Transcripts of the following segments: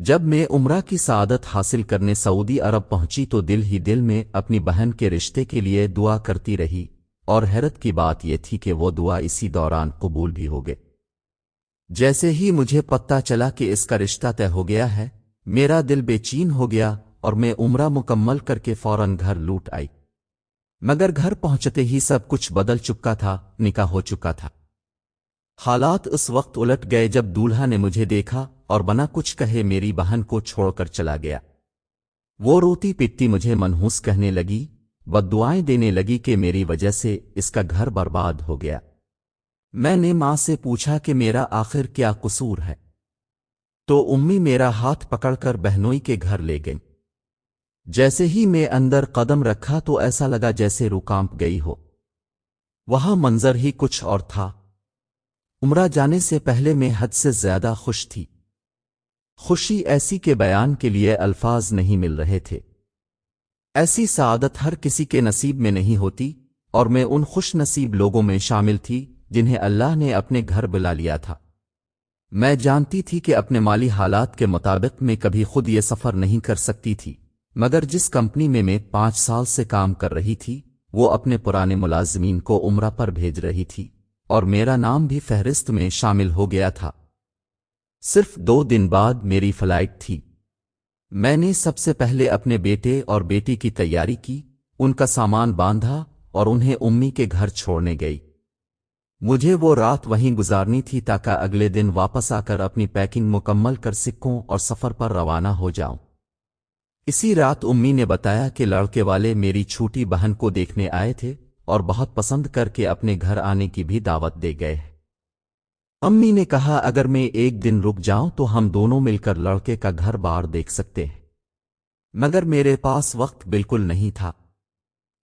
جب میں عمرہ کی سعادت حاصل کرنے سعودی عرب پہنچی تو دل ہی دل میں اپنی بہن کے رشتے کے لیے دعا کرتی رہی، اور حیرت کی بات یہ تھی کہ وہ دعا اسی دوران قبول بھی ہو گئی۔ جیسے ہی مجھے پتہ چلا کہ اس کا رشتہ طے ہو گیا ہے، میرا دل بے چین ہو گیا اور میں عمرہ مکمل کر کے فوراً گھر لوٹ آئی۔ مگر گھر پہنچتے ہی سب کچھ بدل چکا تھا، نکاح ہو چکا تھا۔ حالات اس وقت الٹ گئے جب دولہا نے مجھے دیکھا اور بنا کچھ کہے میری بہن کو چھوڑ کر چلا گیا۔ وہ روتی پٹتی مجھے منحوس کہنے لگی، بددعائیں دینے لگی کہ میری وجہ سے اس کا گھر برباد ہو گیا۔ میں نے ماں سے پوچھا کہ میرا آخر کیا قصور ہے، تو امی میرا ہاتھ پکڑ کر بہنوئی کے گھر لے گئیں۔ جیسے ہی میں اندر قدم رکھا تو ایسا لگا جیسے روح کانپ گئی ہو۔ وہاں منظر ہی کچھ اور تھا۔ عمرہ جانے سے پہلے میں حد سے زیادہ خوش تھی، خوشی ایسی کہ بیان کے لیے الفاظ نہیں مل رہے تھے۔ ایسی سعادت ہر کسی کے نصیب میں نہیں ہوتی، اور میں ان خوش نصیب لوگوں میں شامل تھی جنہیں اللہ نے اپنے گھر بلا لیا تھا۔ میں جانتی تھی کہ اپنے مالی حالات کے مطابق میں کبھی خود یہ سفر نہیں کر سکتی تھی، مگر جس کمپنی میں 5 سال سے کام کر رہی تھی وہ اپنے پرانے ملازمین کو عمرہ پر بھیج رہی تھی، اور میرا نام بھی فہرست میں شامل ہو گیا تھا۔ صرف 2 دن بعد میری فلائٹ تھی۔ میں نے سب سے پہلے اپنے بیٹے اور بیٹی کی تیاری کی، ان کا سامان باندھا اور انہیں امی کے گھر چھوڑنے گئی۔ مجھے وہ رات وہیں گزارنی تھی تاکہ اگلے دن واپس آ کر اپنی پیکنگ مکمل کر سکوں اور سفر پر روانہ ہو جاؤں۔ اسی رات امی نے بتایا کہ لڑکے والے میری چھوٹی بہن کو دیکھنے آئے تھے اور بہت پسند کر کے اپنے گھر آنے کی بھی دعوت دے گئے ہیں۔ امی نے کہا اگر میں 1 دن رک جاؤں تو ہم دونوں مل کر لڑکے کا گھر بار دیکھ سکتے ہیں، مگر میرے پاس وقت بالکل نہیں تھا۔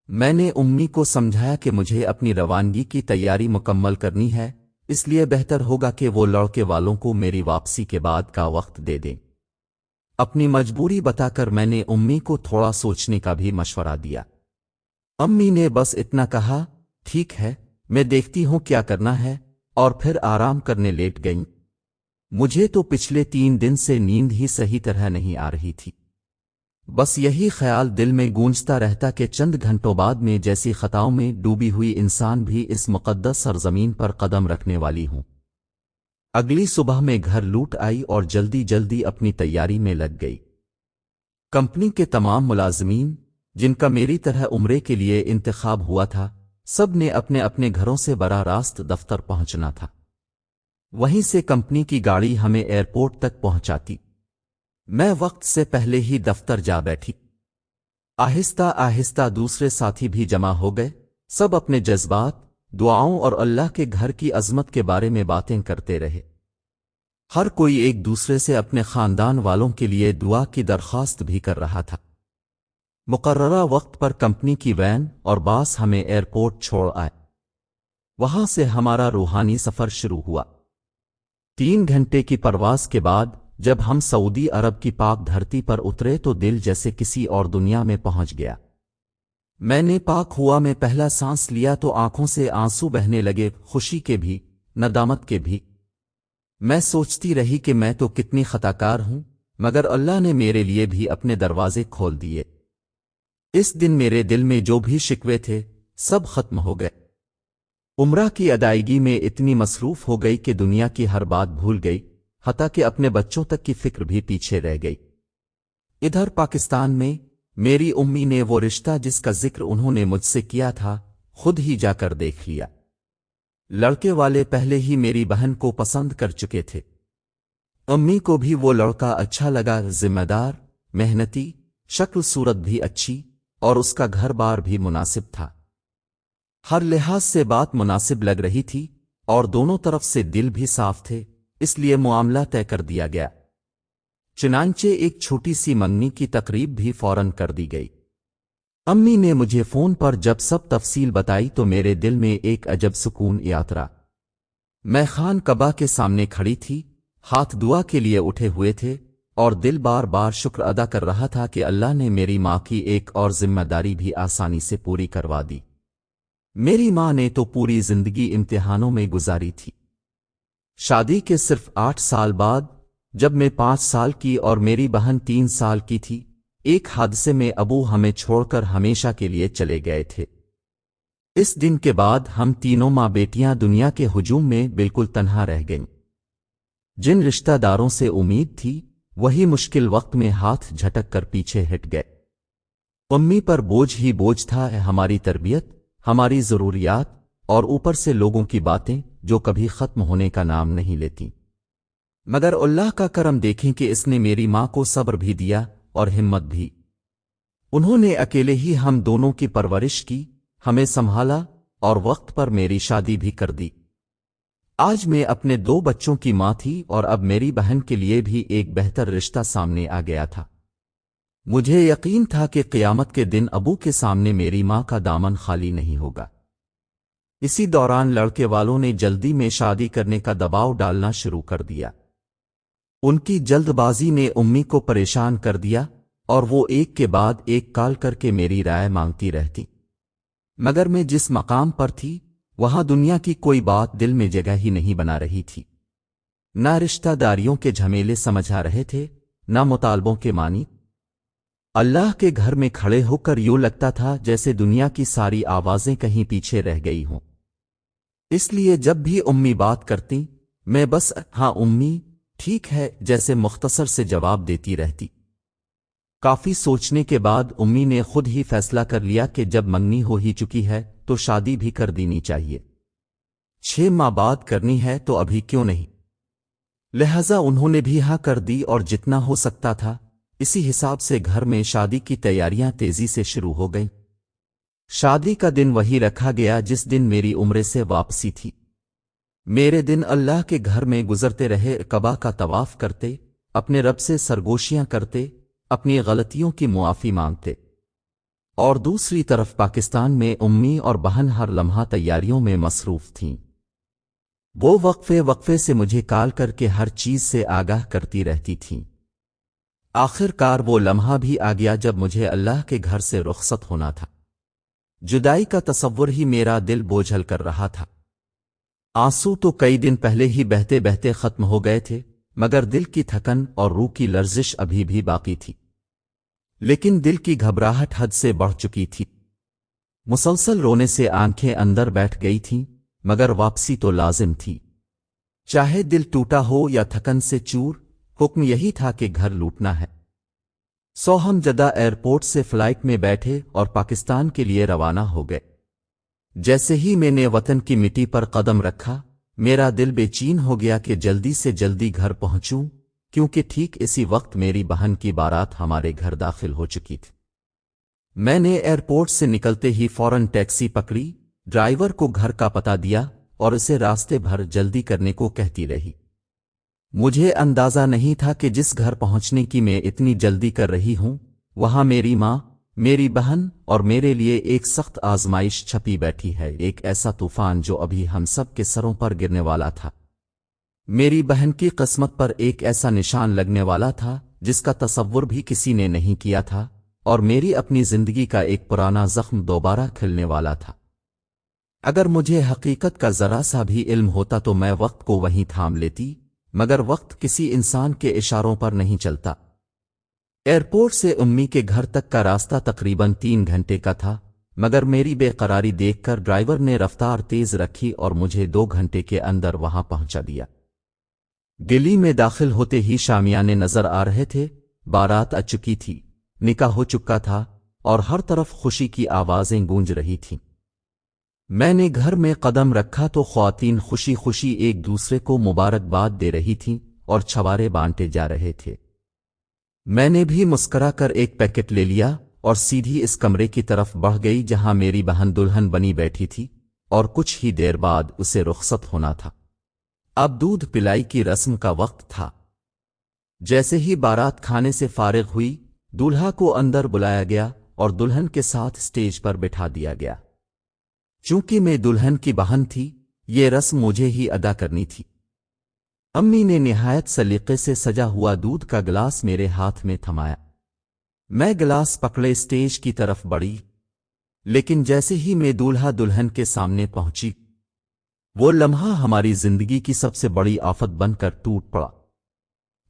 میں نے امی کو سمجھایا کہ مجھے اپنی روانگی کی تیاری مکمل کرنی ہے، اس لیے بہتر ہوگا کہ وہ لڑکے والوں کو میری واپسی کے بعد کا وقت دے دیں۔ اپنی مجبوری بتا کر میں نے امی کو تھوڑا سوچنے کا بھی مشورہ دیا۔ امی نے بس اتنا کہا، ٹھیک ہے، میں دیکھتی ہوں کیا کرنا ہے، اور پھر آرام کرنے لیٹ گئیں۔ مجھے تو پچھلے 3 دن سے نیند ہی صحیح طرح نہیں آ رہی تھی۔ بس یہی خیال دل میں گونجتا رہتا کہ چند گھنٹوں بعد میں جیسی خطاؤں میں ڈوبی ہوئی انسان بھی اس مقدس سرزمین پر قدم رکھنے والی ہوں۔ اگلی صبح میں گھر لوٹ آئی اور جلدی جلدی اپنی تیاری میں لگ گئی۔ کمپنی کے تمام ملازمین جن کا میری طرح عمرے کے لیے انتخاب ہوا تھا، سب نے اپنے اپنے گھروں سے براہ راست دفتر پہنچنا تھا۔ وہیں سے کمپنی کی گاڑی ہمیں ایئرپورٹ تک پہنچاتی۔ میں وقت سے پہلے ہی دفتر جا بیٹھی۔ آہستہ آہستہ دوسرے ساتھی بھی جمع ہو گئے، سب اپنے جذبات، دعاؤں اور اللہ کے گھر کی عظمت کے بارے میں باتیں کرتے رہے۔ ہر کوئی ایک دوسرے سے اپنے خاندان والوں کے لیے دعا کی درخواست بھی کر رہا تھا۔ مقررہ وقت پر کمپنی کی وین اور باس ہمیں ایئرپورٹ چھوڑ آئے۔ وہاں سے ہمارا روحانی سفر شروع ہوا۔ 3 گھنٹے کی پرواز کے بعد جب ہم سعودی عرب کی پاک دھرتی پر اترے تو دل جیسے کسی اور دنیا میں پہنچ گیا۔ میں نے پاک ہوا میں پہلا سانس لیا تو آنکھوں سے آنسو بہنے لگے، خوشی کے بھی، ندامت کے بھی۔ میں سوچتی رہی کہ میں تو کتنی خطاکار ہوں، مگر اللہ نے میرے لیے بھی اپنے دروازے کھول دیے۔ اس دن میرے دل میں جو بھی شکوے تھے سب ختم ہو گئے۔ عمرہ کی ادائیگی میں اتنی مصروف ہو گئی کہ دنیا کی ہر بات بھول گئی، حتیٰ کہ اپنے بچوں تک کی فکر بھی پیچھے رہ گئی۔ ادھر پاکستان میں میری امی نے وہ رشتہ جس کا ذکر انہوں نے مجھ سے کیا تھا خود ہی جا کر دیکھ لیا۔ لڑکے والے پہلے ہی میری بہن کو پسند کر چکے تھے۔ امی کو بھی وہ لڑکا اچھا لگا، ذمہ دار، محنتی، شکل صورت بھی اچھی، اور اس کا گھر بار بھی مناسب تھا۔ ہر لحاظ سے بات مناسب لگ رہی تھی، اور دونوں طرف سے دل بھی صاف تھے، اس لیے معاملہ طے کر دیا گیا۔ چنانچہ ایک چھوٹی سی منگنی کی تقریب بھی فوراً کر دی گئی۔ امی نے مجھے فون پر جب سب تفصیل بتائی تو میرے دل میں ایک عجب سکون اترا۔ میں خان کعبہ کے سامنے کھڑی تھی، ہاتھ دعا کے لیے اٹھے ہوئے تھے، اور دل بار بار شکر ادا کر رہا تھا کہ اللہ نے میری ماں کی ایک اور ذمہ داری بھی آسانی سے پوری کروا دی۔ میری ماں نے تو پوری زندگی امتحانوں میں گزاری تھی۔ شادی کے صرف 8 سال بعد جب میں 5 سال کی اور میری بہن 3 سال کی تھی، ایک حادثے میں ابو ہمیں چھوڑ کر ہمیشہ کے لیے چلے گئے تھے۔ اس دن کے بعد ہم تینوں ماں بیٹیاں دنیا کے ہجوم میں بالکل تنہا رہ گئیں۔ جن رشتہ داروں سے امید تھی، وہی مشکل وقت میں ہاتھ جھٹک کر پیچھے ہٹ گئے۔ امی پر بوجھ ہی بوجھ تھا، ہماری تربیت، ہماری ضروریات، اور اوپر سے لوگوں کی باتیں جو کبھی ختم ہونے کا نام نہیں لیتی۔ مگر اللہ کا کرم دیکھیں کہ اس نے میری ماں کو صبر بھی دیا اور ہمت بھی۔ انہوں نے اکیلے ہی ہم دونوں کی پرورش کی، ہمیں سنبھالا اور وقت پر میری شادی بھی کر دی۔ آج میں اپنے 2 بچوں کی ماں تھی اور اب میری بہن کے لیے بھی ایک بہتر رشتہ سامنے آ گیا تھا۔ مجھے یقین تھا کہ قیامت کے دن ابو کے سامنے میری ماں کا دامن خالی نہیں ہوگا۔ اسی دوران لڑکے والوں نے جلدی میں شادی کرنے کا دباؤ ڈالنا شروع کر دیا۔ ان کی جلد بازی نے امی کو پریشان کر دیا اور وہ ایک کے بعد ایک کال کر کے میری رائے مانگتی رہتی۔ مگر میں جس مقام پر تھی، وہاں دنیا کی کوئی بات دل میں جگہ ہی نہیں بنا رہی تھی۔ نہ رشتہ داریوں کے جھمیلے سمجھا رہے تھے، نہ مطالبوں کے معنی۔ اللہ کے گھر میں کھڑے ہو کر یوں لگتا تھا جیسے دنیا کی ساری آوازیں کہیں پیچھے رہ گئی ہوں۔ اس لیے جب بھی امی بات کرتی، میں بس ہاں امی ٹھیک ہے جیسے مختصر سے جواب دیتی رہتی۔ کافی سوچنے کے بعد امی نے خود ہی فیصلہ کر لیا کہ جب منگنی ہو ہی چکی ہے تو شادی بھی کر دینی چاہیے۔ 6 ماہ بعد کرنی ہے تو ابھی کیوں نہیں؟ لہذا انہوں نے بھی ہاں کر دی اور جتنا ہو سکتا تھا اسی حساب سے گھر میں شادی کی تیاریاں تیزی سے شروع ہو گئیں۔ شادی کا دن وہی رکھا گیا جس دن میری عمرے سے واپسی تھی۔ میرے دن اللہ کے گھر میں گزرتے رہے، کعبہ کا طواف کرتے، اپنے رب سے سرگوشیاں کرتے، اپنی غلطیوں کی معافی مانگتے، اور دوسری طرف پاکستان میں امی اور بہن ہر لمحہ تیاریوں میں مصروف تھیں۔ وہ وقفے وقفے سے مجھے کال کر کے ہر چیز سے آگاہ کرتی رہتی تھیں۔ آخر کار وہ لمحہ بھی آ گیا جب مجھے اللہ کے گھر سے رخصت ہونا تھا۔ جدائی کا تصور ہی میرا دل بوجھل کر رہا تھا۔ آنسو تو کئی دن پہلے ہی بہتے بہتے ختم ہو گئے تھے، مگر دل کی تھکن اور روح کی لرزش ابھی بھی باقی تھی۔ لیکن دل کی گھبراہٹ حد سے بڑھ چکی تھی۔ مسلسل رونے سے آنکھیں اندر بیٹھ گئی تھیں، مگر واپسی تو لازم تھی۔ چاہے دل ٹوٹا ہو یا تھکن سے چور، حکم یہی تھا کہ گھر لوٹنا ہے۔ سو ہم جدہ ایئرپورٹ سے فلائٹ میں بیٹھے اور پاکستان کے لیے روانہ ہو گئے۔ جیسے ہی میں نے وطن کی مٹی پر قدم رکھا، میرا دل بے چین ہو گیا کہ جلدی سے جلدی گھر پہنچوں، کیونکہ ٹھیک اسی وقت میری بہن کی بارات ہمارے گھر داخل ہو چکی تھی۔ میں نے ایئرپورٹ سے نکلتے ہی فوراً ٹیکسی پکڑی، ڈرائیور کو گھر کا پتہ دیا اور اسے راستے بھر جلدی کرنے کو کہتی رہی۔ مجھے اندازہ نہیں تھا کہ جس گھر پہنچنے کی میں اتنی جلدی کر رہی ہوں، وہاں میری ماں، میری بہن اور میرے لیے ایک سخت آزمائش چھپی بیٹھی ہے، ایک ایسا طوفان جو ابھی ہم سب کے سروں پر گرنے والا تھا۔ میری بہن کی قسمت پر ایک ایسا نشان لگنے والا تھا جس کا تصور بھی کسی نے نہیں کیا تھا، اور میری اپنی زندگی کا ایک پرانا زخم دوبارہ کھلنے والا تھا۔ اگر مجھے حقیقت کا ذرا سا بھی علم ہوتا تو میں وقت کو وہیں تھام لیتی، مگر وقت کسی انسان کے اشاروں پر نہیں چلتا۔ ایئرپورٹ سے امی کے گھر تک کا راستہ تقریباً 3 گھنٹے کا تھا، مگر میری بے قراری دیکھ کر ڈرائیور نے رفتار تیز رکھی اور مجھے 2 گھنٹے کے اندر وہاں پہنچا دیا۔ گلی میں داخل ہوتے ہی شامیانے نظر آ رہے تھے، بارات آ چکی تھی، نکاح ہو چکا تھا اور ہر طرف خوشی کی آوازیں گونج رہی تھیں۔ میں نے گھر میں قدم رکھا تو خواتین خوشی خوشی ایک دوسرے کو مبارکباد دے رہی تھیں اور چھوارے بانٹے جا رہے تھے۔ میں نے بھی مسکرا کر ایک پیکٹ لے لیا اور سیدھی اس کمرے کی طرف بڑھ گئی جہاں میری بہن دلہن بنی بیٹھی تھی، اور کچھ ہی دیر بعد اسے رخصت ہونا تھا۔ اب دودھ پلائی کی رسم کا وقت تھا۔ جیسے ہی بارات کھانے سے فارغ ہوئی، دولہا کو اندر بلایا گیا اور دلہن کے ساتھ سٹیج پر بٹھا دیا گیا۔ چونکہ میں دلہن کی بہن تھی، یہ رسم مجھے ہی ادا کرنی تھی۔ امی نے نہایت سلیقے سے سجا ہوا دودھ کا گلاس میرے ہاتھ میں تھمایا۔ میں گلاس پکڑے سٹیج کی طرف بڑھی، لیکن جیسے ہی میں دولہا دلہن کے سامنے پہنچی، وہ لمحہ ہماری زندگی کی سب سے بڑی آفت بن کر ٹوٹ پڑا۔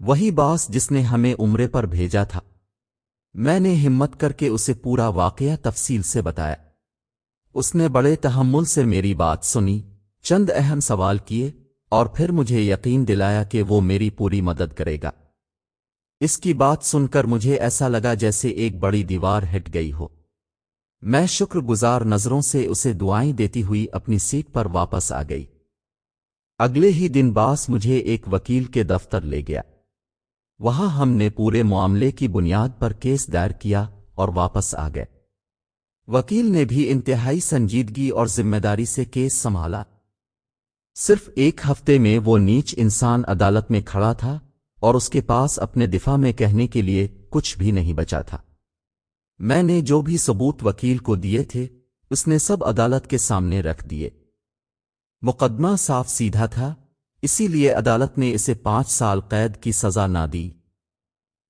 وہی باس جس نے ہمیں عمرے پر بھیجا تھا۔ میں نے ہمت کر کے اسے پورا واقعہ تفصیل سے بتایا۔ اس نے بڑے تحمل سے میری بات سنی، چند اہم سوال کیے، اور پھر مجھے یقین دلایا کہ وہ میری پوری مدد کرے گا۔ اس کی بات سن کر مجھے ایسا لگا جیسے ایک بڑی دیوار ہٹ گئی ہو۔ میں شکر گزار نظروں سے اسے دعائیں دیتی ہوئی اپنی سیٹ پر واپس آ گئی۔ اگلے ہی دن باس مجھے ایک وکیل کے دفتر لے گیا۔ وہاں ہم نے پورے معاملے کی بنیاد پر کیس دائر کیا اور واپس آ گئے۔ وکیل نے بھی انتہائی سنجیدگی اور ذمہ داری سے کیس سنبھالا۔ صرف ایک ہفتے میں وہ نیچ انسان عدالت میں کھڑا تھا اور اس کے پاس اپنے دفاع میں کہنے کے لیے کچھ بھی نہیں بچا تھا۔ میں نے جو بھی ثبوت وکیل کو دیے تھے اس نے سب عدالت کے سامنے رکھ دیے۔ مقدمہ صاف سیدھا تھا، اسی لیے عدالت نے اسے 5 سال قید کی سزا نہ دی۔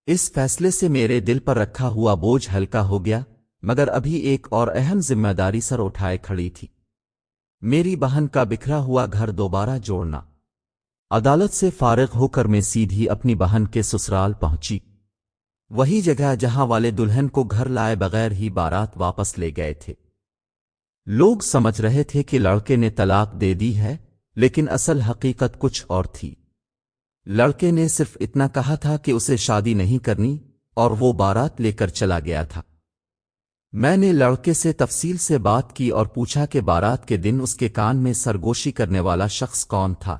اس فیصلے سے میرے دل پر رکھا ہوا بوجھ ہلکا ہو گیا، مگر ابھی ایک اور اہم ذمہ داری سر اٹھائے کھڑی تھی، میری بہن کا بکھرا ہوا گھر دوبارہ جوڑنا۔ عدالت سے فارغ ہو کر میں سیدھی اپنی بہن کے سسرال پہنچی، وہی جگہ جہاں والے دلہن کو گھر لائے بغیر ہی بارات واپس لے گئے تھے۔ لوگ سمجھ رہے تھے کہ لڑکے نے طلاق دے دی ہے، لیکن اصل حقیقت کچھ اور تھی۔ لڑکے نے صرف اتنا کہا تھا کہ اسے شادی نہیں کرنی، اور وہ بارات لے کر چلا گیا تھا۔ میں نے لڑکے سے تفصیل سے بات کی اور پوچھا کہ بارات کے دن اس کے کان میں سرگوشی کرنے والا شخص کون تھا۔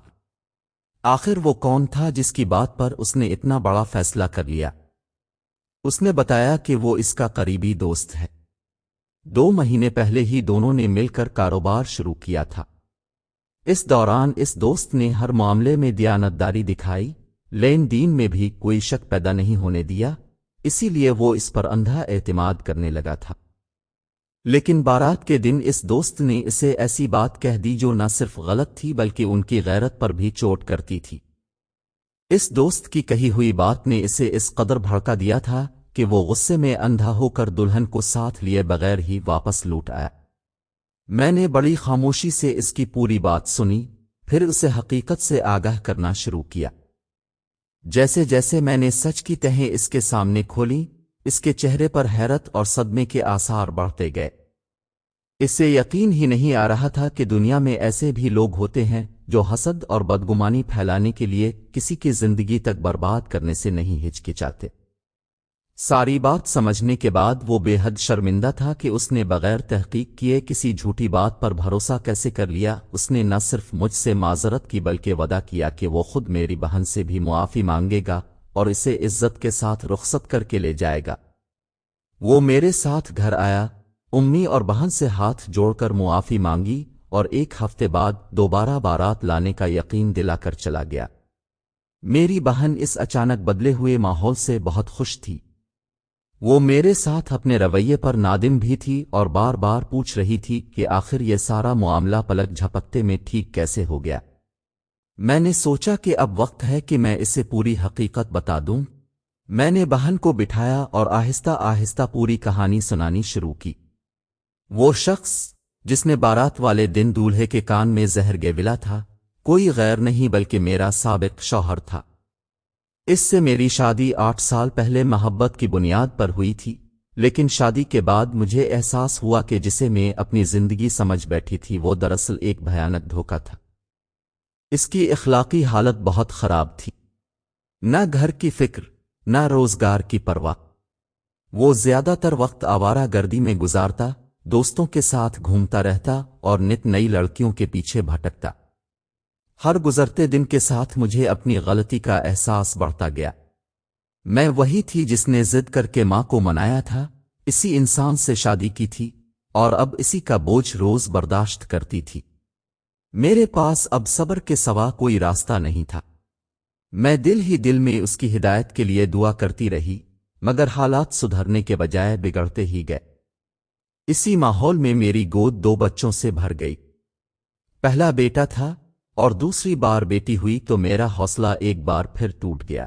آخر وہ کون تھا جس کی بات پر اس نے اتنا بڑا فیصلہ کر لیا؟ اس نے بتایا کہ وہ اس کا قریبی دوست ہے۔ 2 مہینے پہلے ہی دونوں نے مل کر کاروبار شروع کیا تھا۔ اس دوران اس دوست نے ہر معاملے میں دیانتداری دکھائی، لین دین میں بھی کوئی شک پیدا نہیں ہونے دیا، اسی لیے وہ اس پر اندھا اعتماد کرنے لگا تھا۔ لیکن بارات کے دن اس دوست نے اسے ایسی بات کہہ دی جو نہ صرف غلط تھی بلکہ ان کی غیرت پر بھی چوٹ کرتی تھی۔ اس دوست کی کہی ہوئی بات نے اسے اس قدر بھڑکا دیا تھا کہ وہ غصے میں اندھا ہو کر دلہن کو ساتھ لیے بغیر ہی واپس لوٹ آیا۔ میں نے بڑی خاموشی سے اس کی پوری بات سنی، پھر اسے حقیقت سے آگاہ کرنا شروع کیا۔ جیسے جیسے میں نے سچ کی تہیں اس کے سامنے کھولی، اس کے چہرے پر حیرت اور صدمے کے آثار بڑھتے گئے۔ اسے یقین ہی نہیں آ رہا تھا کہ دنیا میں ایسے بھی لوگ ہوتے ہیں جو حسد اور بدگمانی پھیلانے کے لیے کسی کی زندگی تک برباد کرنے سے نہیں ہچکچاتے۔ ساری بات سمجھنے کے بعد وہ بے حد شرمندہ تھا کہ اس نے بغیر تحقیق کیے کسی جھوٹی بات پر بھروسہ کیسے کر لیا۔ اس نے نہ صرف مجھ سے معذرت کی بلکہ وعدہ کیا کہ وہ خود میری بہن سے بھی معافی مانگے گا اور اسے عزت کے ساتھ رخصت کر کے لے جائے گا۔ وہ میرے ساتھ گھر آیا، امی اور بہن سے ہاتھ جوڑ کر معافی مانگی اور 1 ہفتے بعد دوبارہ بارات لانے کا یقین دلا کر چلا گیا۔ میری بہن اس اچانک بدلے ہوئے ماحول سے بہت خوش تھی۔ وہ میرے ساتھ اپنے رویے پر نادم بھی تھی اور بار بار پوچھ رہی تھی کہ آخر یہ سارا معاملہ پلک جھپکتے میں ٹھیک کیسے ہو گیا۔ میں نے سوچا کہ اب وقت ہے کہ میں اسے پوری حقیقت بتا دوں۔ میں نے بہن کو بٹھایا اور آہستہ آہستہ پوری کہانی سنانی شروع کی۔ وہ شخص جس نے بارات والے دن دولہے کے کان میں زہر گیولا تھا، کوئی غیر نہیں بلکہ میرا سابق شوہر تھا۔ اس سے میری شادی 8 سال پہلے محبت کی بنیاد پر ہوئی تھی، لیکن شادی کے بعد مجھے احساس ہوا کہ جسے میں اپنی زندگی سمجھ بیٹھی تھی وہ دراصل ایک بھیانک دھوکہ تھا۔ اس کی اخلاقی حالت بہت خراب تھی، نہ گھر کی فکر، نہ روزگار کی پرواہ۔ وہ زیادہ تر وقت آوارہ گردی میں گزارتا، دوستوں کے ساتھ گھومتا رہتا اور نت نئی لڑکیوں کے پیچھے بھٹکتا۔ ہر گزرتے دن کے ساتھ مجھے اپنی غلطی کا احساس بڑھتا گیا۔ میں وہی تھی جس نے ضد کر کے ماں کو منایا تھا، اسی انسان سے شادی کی تھی اور اب اسی کا بوجھ روز برداشت کرتی تھی۔ میرے پاس اب صبر کے سوا کوئی راستہ نہیں تھا۔ میں دل ہی دل میں اس کی ہدایت کے لیے دعا کرتی رہی، مگر حالات سدھرنے کے بجائے بگڑتے ہی گئے۔ اسی ماحول میں میری گود 2 بچوں سے بھر گئی۔ پہلا بیٹا تھا اور دوسری بار بیٹی ہوئی تو میرا حوصلہ ایک بار پھر ٹوٹ گیا۔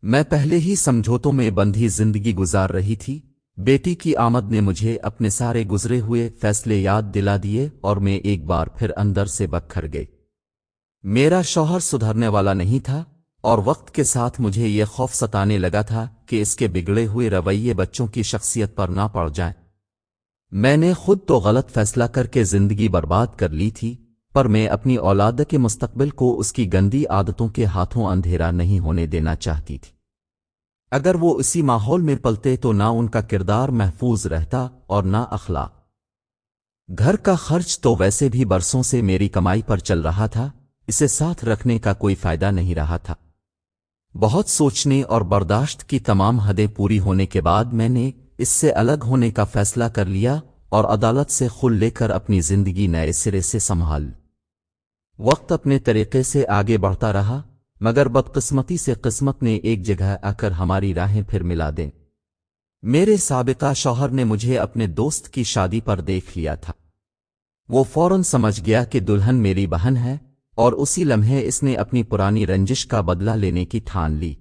میں پہلے ہی سمجھوتوں میں بندھی زندگی گزار رہی تھی، بیٹی کی آمد نے مجھے اپنے سارے گزرے ہوئے فیصلے یاد دلا دیے اور میں ایک بار پھر اندر سے بکھر گئی۔ میرا شوہر سدھرنے والا نہیں تھا، اور وقت کے ساتھ مجھے یہ خوف ستانے لگا تھا کہ اس کے بگڑے ہوئے رویے بچوں کی شخصیت پر نہ پڑ جائیں۔ میں نے خود تو غلط فیصلہ کر کے زندگی برباد کر لی تھی، پر میں اپنی اولاد کے مستقبل کو اس کی گندی عادتوں کے ہاتھوں اندھیرا نہیں ہونے دینا چاہتی تھی۔ اگر وہ اسی ماحول میں پلتے تو نہ ان کا کردار محفوظ رہتا اور نہ اخلاق۔ گھر کا خرچ تو ویسے بھی برسوں سے میری کمائی پر چل رہا تھا، اسے ساتھ رکھنے کا کوئی فائدہ نہیں رہا تھا۔ بہت سوچنے اور برداشت کی تمام حدیں پوری ہونے کے بعد میں نے اس سے الگ ہونے کا فیصلہ کر لیا اور عدالت سے خل لے کر اپنی زندگی نئے سرے سے سنبھال۔ وقت اپنے طریقے سے آگے بڑھتا رہا، مگر بدقسمتی سے قسمت نے ایک جگہ آ کر ہماری راہیں پھر ملا دیں۔ میرے سابقہ شوہر نے مجھے اپنے دوست کی شادی پر دیکھ لیا تھا۔ وہ فوراً سمجھ گیا کہ دلہن میری بہن ہے، اور اسی لمحے اس نے اپنی پرانی رنجش کا بدلہ لینے کی ٹھان لی۔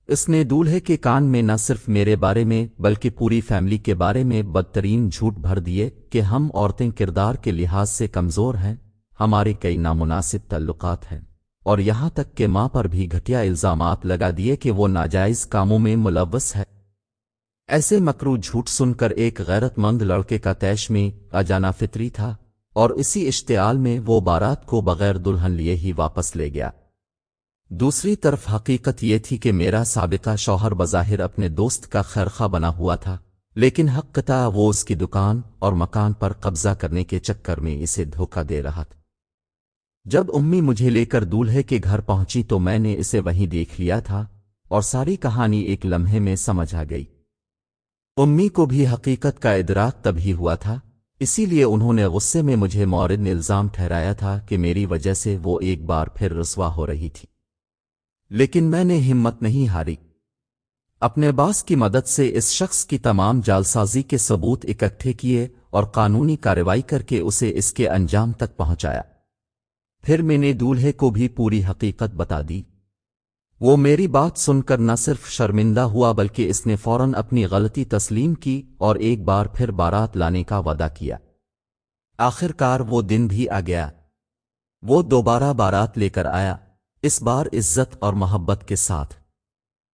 اس نے دولہے کے کان میں نہ صرف میرے بارے میں بلکہ پوری فیملی کے بارے میں بدترین جھوٹ بھر دیے کہ ہم عورتیں کردار کے لحاظ سے کمزور ہیں، ہمارے کئی نامناسب تعلقات ہیں، اور یہاں تک کہ ماں پر بھی گھٹیا الزامات لگا دیے کہ وہ ناجائز کاموں میں ملوث ہے۔ ایسے مکروہ جھوٹ سن کر ایک غیرت مند لڑکے کا طیش میں آ جانا فطری تھا، اور اسی اشتعال میں وہ بارات کو بغیر دلہن لیے ہی واپس لے گیا۔ دوسری طرف حقیقت یہ تھی کہ میرا سابقہ شوہر بظاہر اپنے دوست کا خیرخواہ بنا ہوا تھا، لیکن حقیقتاً وہ اس کی دکان اور مکان پر قبضہ کرنے کے چکر میں اسے دھوکہ دے رہا تھا۔ جب امی مجھے لے کر دولہے کے گھر پہنچی تو میں نے اسے وہیں دیکھ لیا تھا، اور ساری کہانی ایک لمحے میں سمجھ آ گئی۔ امی کو بھی حقیقت کا ادراک تبھی ہوا تھا، اسی لیے انہوں نے غصے میں مجھے مورد الزام ٹھہرایا تھا کہ میری وجہ سے وہ ایک بار پھر رسوا ہو رہی تھی۔ لیکن میں نے ہمت نہیں ہاری۔ اپنے باس کی مدد سے اس شخص کی تمام جعلسازی کے ثبوت اکٹھے کیے اور قانونی کارروائی کر کے اسے اس کے انجام تک پہنچایا۔ پھر میں نے دولہے کو بھی پوری حقیقت بتا دی۔ وہ میری بات سن کر نہ صرف شرمندہ ہوا بلکہ اس نے فوراً اپنی غلطی تسلیم کی اور ایک بار پھر بارات لانے کا وعدہ کیا۔ آخر کار وہ دن بھی آ گیا۔ وہ دوبارہ بارات لے کر آیا، اس بار عزت اور محبت کے ساتھ۔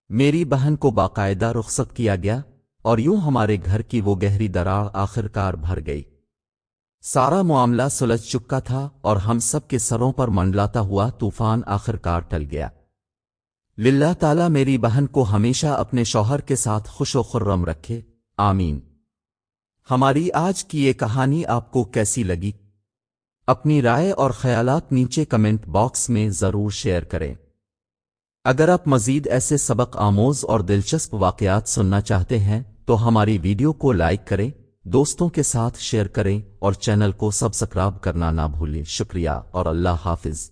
میری بہن کو باقاعدہ رخصت کیا گیا، اور یوں ہمارے گھر کی وہ گہری دراڑ آخر کار بھر گئی۔ سارا معاملہ سلجھ چکا تھا اور ہم سب کے سروں پر منڈلاتا ہوا طوفان آخر کار ٹل گیا۔ للہ تعالیٰ میری بہن کو ہمیشہ اپنے شوہر کے ساتھ خوش و خرم رکھے، آمین۔ ہماری آج کی یہ کہانی آپ کو کیسی لگی؟ اپنی رائے اور خیالات نیچے کمنٹ باکس میں ضرور شیئر کریں۔ اگر آپ مزید ایسے سبق آموز اور دلچسپ واقعات سننا چاہتے ہیں تو ہماری ویڈیو کو لائک کریں، دوستوں کے ساتھ شیئر کریں اور چینل کو سبسکرائب کرنا نہ بھولیں۔ شکریہ اور اللہ حافظ۔